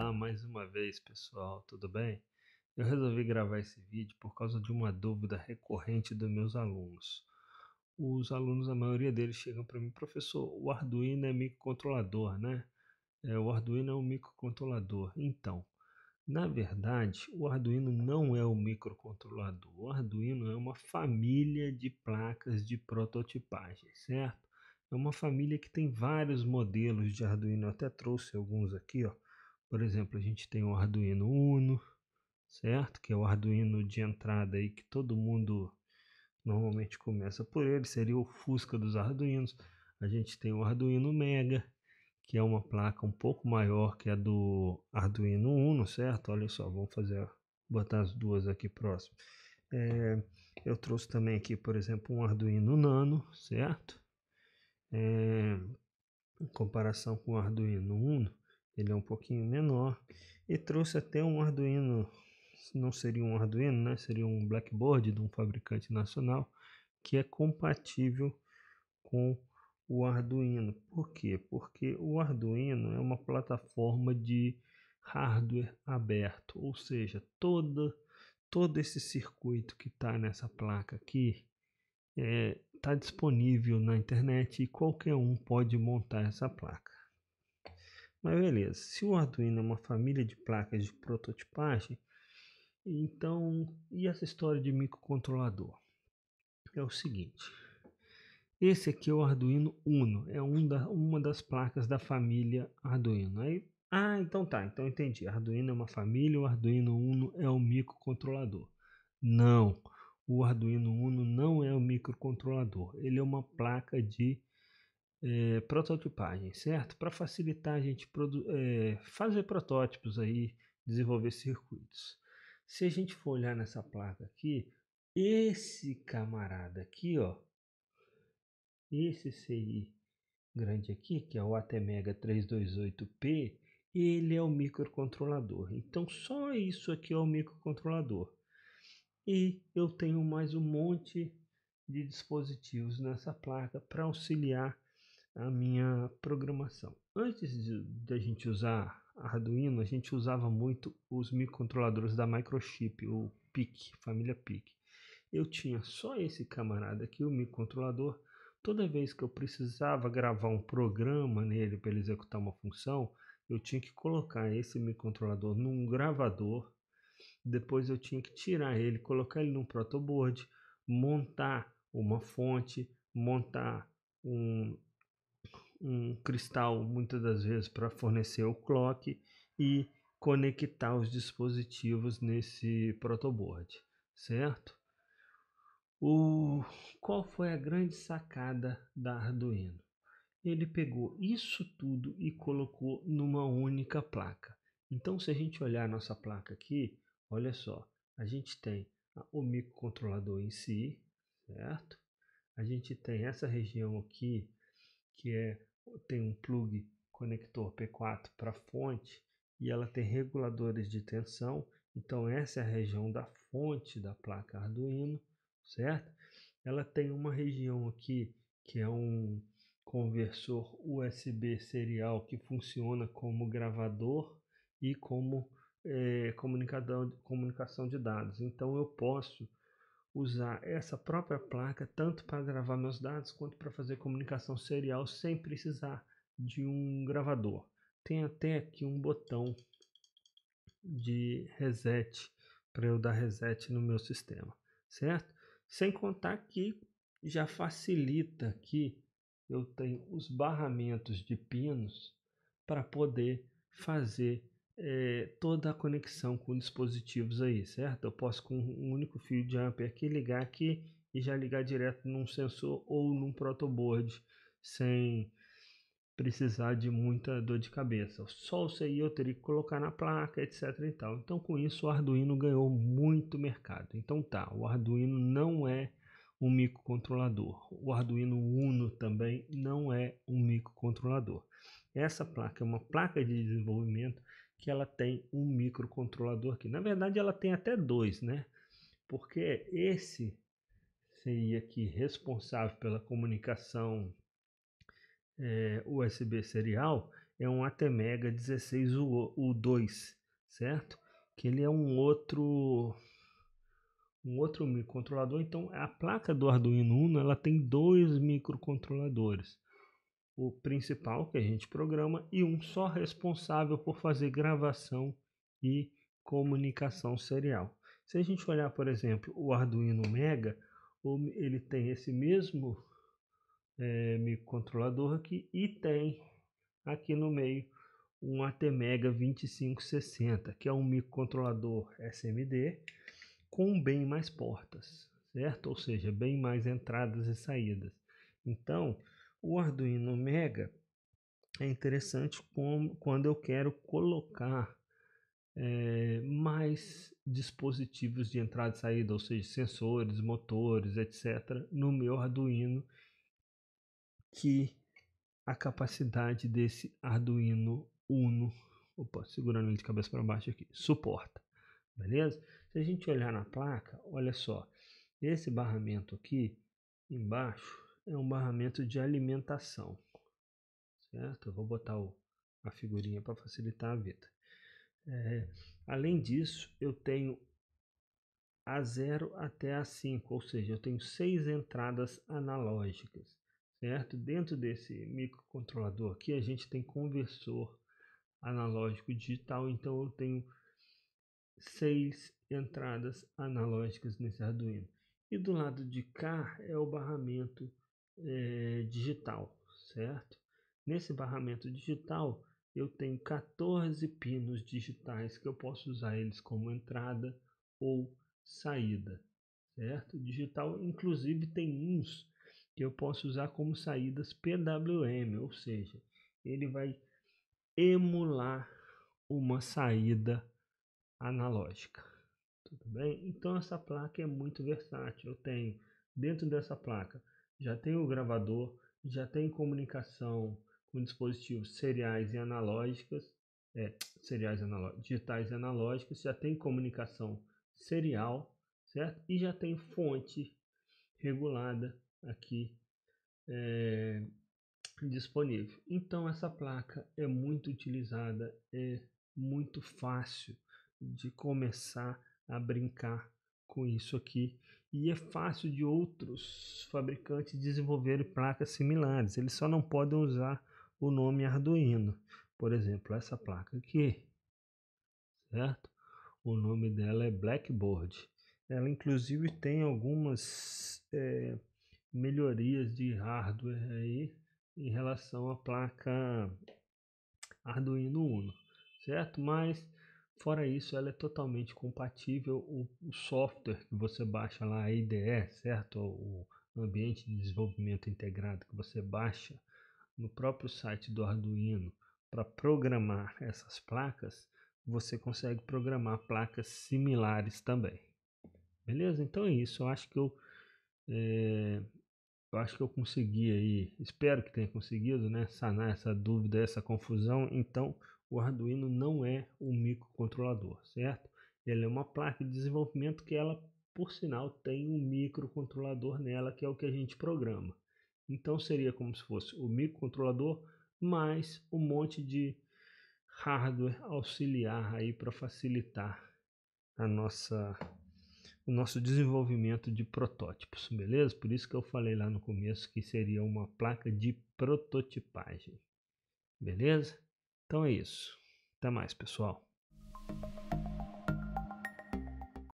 Olá, mais uma vez, pessoal, tudo bem? Eu resolvi gravar esse vídeo por causa de uma dúvida recorrente dos meus alunos. Os alunos, a maioria deles chegam para mim, professor, o Arduino é microcontrolador, né? O Arduino é um microcontrolador. Então, na verdade, o Arduino não é um microcontrolador. O Arduino é uma família de placas de prototipagem, certo? É uma família que tem vários modelos de Arduino. Eu até trouxe alguns aqui, ó. Por exemplo, a gente tem o Arduino Uno, certo? Que é o Arduino de entrada aí que todo mundo normalmente começa por ele, seria o Fusca dos Arduinos. A gente tem o Arduino Mega, que é uma placa um pouco maior que a do Arduino Uno, certo? Olha só, vamos botar as duas aqui próximo. Eu trouxe também aqui, por exemplo, um Arduino Nano, certo? Em comparação com o Arduino Uno, ele é um pouquinho menor. E trouxe até um Arduino, não seria um Arduino, né? Seria um Blackboard de um fabricante nacional, que é compatível com o Arduino. Por quê? Porque o Arduino é uma plataforma de hardware aberto, ou seja, todo esse circuito que está nessa placa aqui está disponível na internet e qualquer um pode montar essa placa. Mas beleza, se o Arduino é uma família de placas de prototipagem, então, e essa história de microcontrolador? É o seguinte, esse aqui é o Arduino Uno, é uma das placas da família Arduino. Então tá, então entendi. Arduino é uma família, o Arduino Uno é um microcontrolador. Não, o Arduino Uno não é um microcontrolador, ele é uma placa de prototipagem, certo? Para facilitar a gente fazer protótipos aí, desenvolver circuitos. Se a gente for olhar nessa placa aqui, esse camarada aqui, ó, esse CI grande aqui, que é o ATmega 328P, ele é o microcontrolador. Então só isso aqui é o microcontrolador. E eu tenho mais um monte de dispositivos nessa placa para auxiliar a minha programação. Antes de a gente usar Arduino, a gente usava muito os microcontroladores da Microchip, o PIC, família PIC. Eu tinha só esse camarada aqui, o microcontrolador. Toda vez que eu precisava gravar um programa nele para ele executar uma função, eu tinha que colocar esse microcontrolador num gravador. Depois eu tinha que tirar ele, colocar ele num protoboard, montar uma fonte, montar um cristal, muitas das vezes para fornecer o clock e conectar os dispositivos nesse protoboard, certo? Qual foi a grande sacada da Arduino? Ele pegou isso tudo e colocou numa única placa. Então, se a gente olhar a nossa placa aqui, olha só, a gente tem o microcontrolador em si, certo? A gente tem essa região aqui, tem um plug conector P4 para fonte e ela tem reguladores de tensão. Então, essa é a região da fonte da placa Arduino, certo? Ela tem uma região aqui que é um conversor USB serial que funciona como gravador e como comunicação de dados. Então eu posso usar essa própria placa tanto para gravar meus dados quanto para fazer comunicação serial sem precisar de um gravador. Tem até aqui um botão de reset para eu dar reset no meu sistema, certo? Sem contar que já facilita que eu tenho os barramentos de pinos para poder fazer toda a conexão com dispositivos aí, certo? Eu posso com um único fio de ampere aqui ligar aqui e já ligar direto num sensor ou num protoboard sem precisar de muita dor de cabeça. Só isso aí eu teria que colocar na placa, etc e tal. Então com isso o Arduino ganhou muito mercado. Então tá, o Arduino não é um microcontrolador. O Arduino Uno também não é um microcontrolador. Essa placa é uma placa de desenvolvimento que ela tem um microcontrolador aqui. Na verdade ela tem até dois, né? Porque esse seria aqui responsável pela comunicação USB serial, é um ATmega 16U2, certo? Que ele é um outro microcontrolador. Então a placa do Arduino Uno ela tem dois microcontroladores, o principal que a gente programa e um só responsável por fazer gravação e comunicação serial. Se a gente olhar, por exemplo, o Arduino Mega, ele tem esse mesmo microcontrolador aqui e tem aqui no meio um ATmega 2560, que é um microcontrolador SMD com bem mais portas, certo? Ou seja, bem mais entradas e saídas. Então, o Arduino Mega é interessante quando eu quero colocar mais dispositivos de entrada e saída, ou seja, sensores, motores, etc., no meu Arduino, que a capacidade desse Arduino Uno, segurando ele de cabeça para baixo aqui, suporta, beleza? Se a gente olhar na placa, olha só, esse barramento aqui embaixo é um barramento de alimentação, certo? Eu vou botar a figurinha para facilitar a vida. Além disso, eu tenho A0 até A5, ou seja, eu tenho 6 entradas analógicas, certo? Dentro desse microcontrolador aqui, a gente tem conversor analógico digital, então eu tenho 6 entradas analógicas nesse Arduino. E do lado de cá é o barramento digital, certo? Nesse barramento digital eu tenho 14 pinos digitais que eu posso usar eles como entrada ou saída, certo? Digital, inclusive, tem uns que eu posso usar como saídas PWM, ou seja, ele vai emular uma saída analógica. Tudo bem? Então essa placa é muito versátil. Eu tenho dentro dessa placa já tenho o gravador, já tem comunicação com dispositivos seriais e analógicas, digitais e analógicos, já tem comunicação serial, certo? E já tem fonte regulada aqui disponível. Então essa placa é muito utilizada, é muito fácil de começar a brincar com isso aqui e é fácil de outros fabricantes desenvolverem placas similares. Eles só não podem usar o nome Arduino. Por exemplo, essa placa aqui, certo? O nome dela é Blackboard. Ela inclusive tem algumas melhorias de hardware aí em relação à placa Arduino Uno, certo? Mas fora isso, ela é totalmente compatível. O software que você baixa lá, a IDE, certo? O ambiente de desenvolvimento integrado que você baixa no próprio site do Arduino para programar essas placas, você consegue programar placas similares também. Beleza? Então é isso. Eu acho que eu consegui aí, espero que tenha conseguido, né, sanar essa dúvida, essa confusão. Então, o Arduino não é um microcontrolador, certo? Ele é uma placa de desenvolvimento que ela, por sinal, tem um microcontrolador nela, que é o que a gente programa. Então, seria como se fosse o microcontrolador mais um monte de hardware auxiliar aí para facilitar o nosso desenvolvimento de protótipos, beleza? Por isso que eu falei lá no começo que seria uma placa de prototipagem, beleza? Então é isso. Até mais, pessoal.